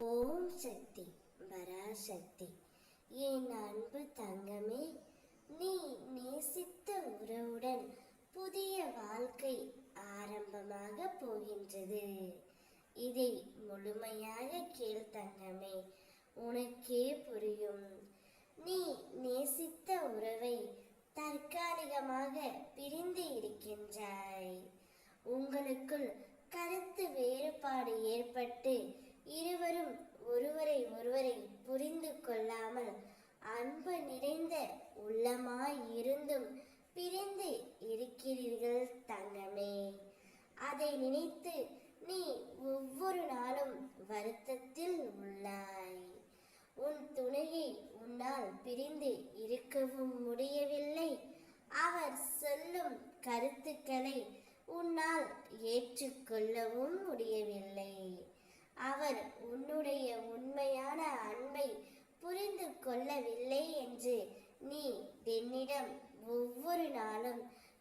ஓம் சக்தி பராசக்தி. என் அன்பு தங்கமே, நீ நேசித்த உறவுடன் புதிய வாழ்க்கை ஆரம்பமாக போகின்றது. இதை முழுமையாக கேள் தங்கமே, உனக்கே புரியும். நீ நேசித்த உறவை தற்காலிகமாக பிரிந்து இருக்கின்றாய். உங்களுக்குள் கருத்து வேறுபாடு ஏற்பட்டு இருவரும் ஒருவரை புரிந்து கொள்ளாமல் அன்பு நிறைந்த உள்ளமாய் இருந்தும் பிரிந்து இருக்கிறீர்கள் தங்கமே. அதை நினைத்து நீ ஒவ்வொரு நாளும் வருத்தத்தில் உள்ளாய். உன் துணையை உன்னால் பிரிந்து இருக்கவும் முடியவில்லை. அவர் சொல்லும் கருத்துக்களை உன்னால் ஏற்றுக்கொள்ளவும் முடியவில்லை. அவர் உன்னுடைய உண்மையான அன்பை புரிந்து கொள்ளவில்லை என்று நீ என்னிடம் ஒவ்வொரு நாளும்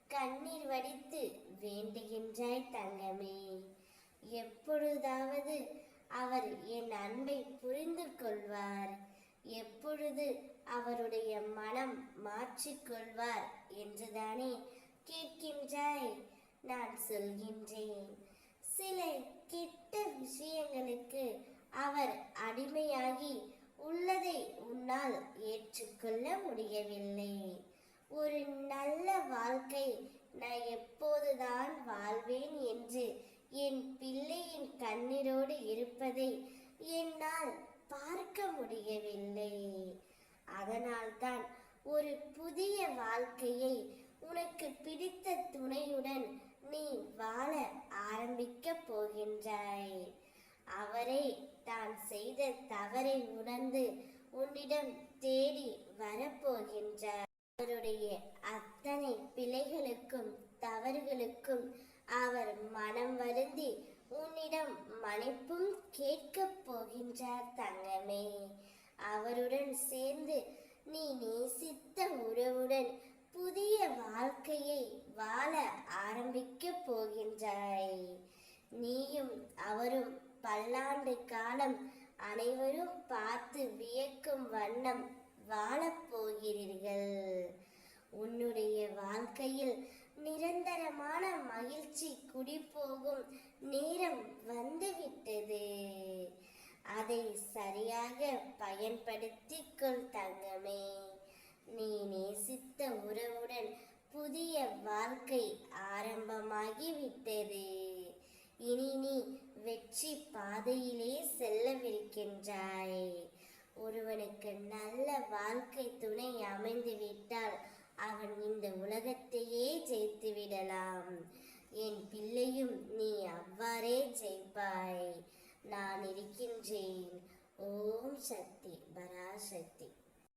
கண்ணீர் வடித்து வேண்டுகின்றாய் தங்கமே. எப்பொழுதாவது அவர் என் அன்பை புரிந்து கொள்வார், எப்பொழுது அவருடைய மனம் மாற்றிக்கொள்வார் என்றுதானே கேட்கின்றாய். நான் சொல்கின்றேன், சில கெட்ட விஷயங்களுக்கு அவர் அடிமையாகி உள்ளதை உன்னால் ஏற்றுக்கொள்ள முடியவில்லை. ஒரு நல்ல வாழ்க்கை நான் எப்போதுதான் வாழ்வேன் என்று என் பிள்ளையின் கண்ணீரோடு இருப்பதை என்னால் பார்க்க முடியவில்லை. அதனால்தான் ஒரு புதிய வாழ்க்கையை உனக்கு பிடித்த துணையுடன் நீ வாழ ஆரம்பிக்க போகின்றாய். அவரை தான் செய்த தவறை உணர்ந்து உன்னிடம் தேடி வரப்போகின்றார். அவருடைய அத்தனை பிழைகளுக்கும் தவறுகளுக்கும் அவர் மனம் வருந்தி உன்னிடம் மன்னிப்பும் கேட்கப் போகின்றார் தங்கமே. அவருடன் சேர்ந்து நீ நேசித்த உறவுடன் புதிய வாழ்க்கையை வாழ ஆரம்பிக்க போகின்றாய். நீயும் அவரும் பல்லாண்டு காலம் அனைவரும் பார்த்து வியக்கும் வண்ணம் வாழப்போகிறீர்கள். உன்னுடைய வாழ்க்கையில் நிரந்தரமான மகிழ்ச்சி குடிபோகும் நேரம் வந்துவிட்டது. அதை சரியாக பயன்படுத்திக் கொள் தங்கமே. நீ நேசித்த உறவுடன் புதிய வாழ்க்கை ஆரம்பமாகிவிட்டது. இனி நீ வெற்றி பாதையிலே செல்லவிருக்கின்றாய். ஒருவனுக்கு நல்ல வாழ்க்கை துணை அமைந்துவிட்டால் அவன் இந்த உலகத்தையே ஜெயித்து விடலாம். என் பிள்ளையும் நீ அவ்வாறே ஜெயிப்பாய்.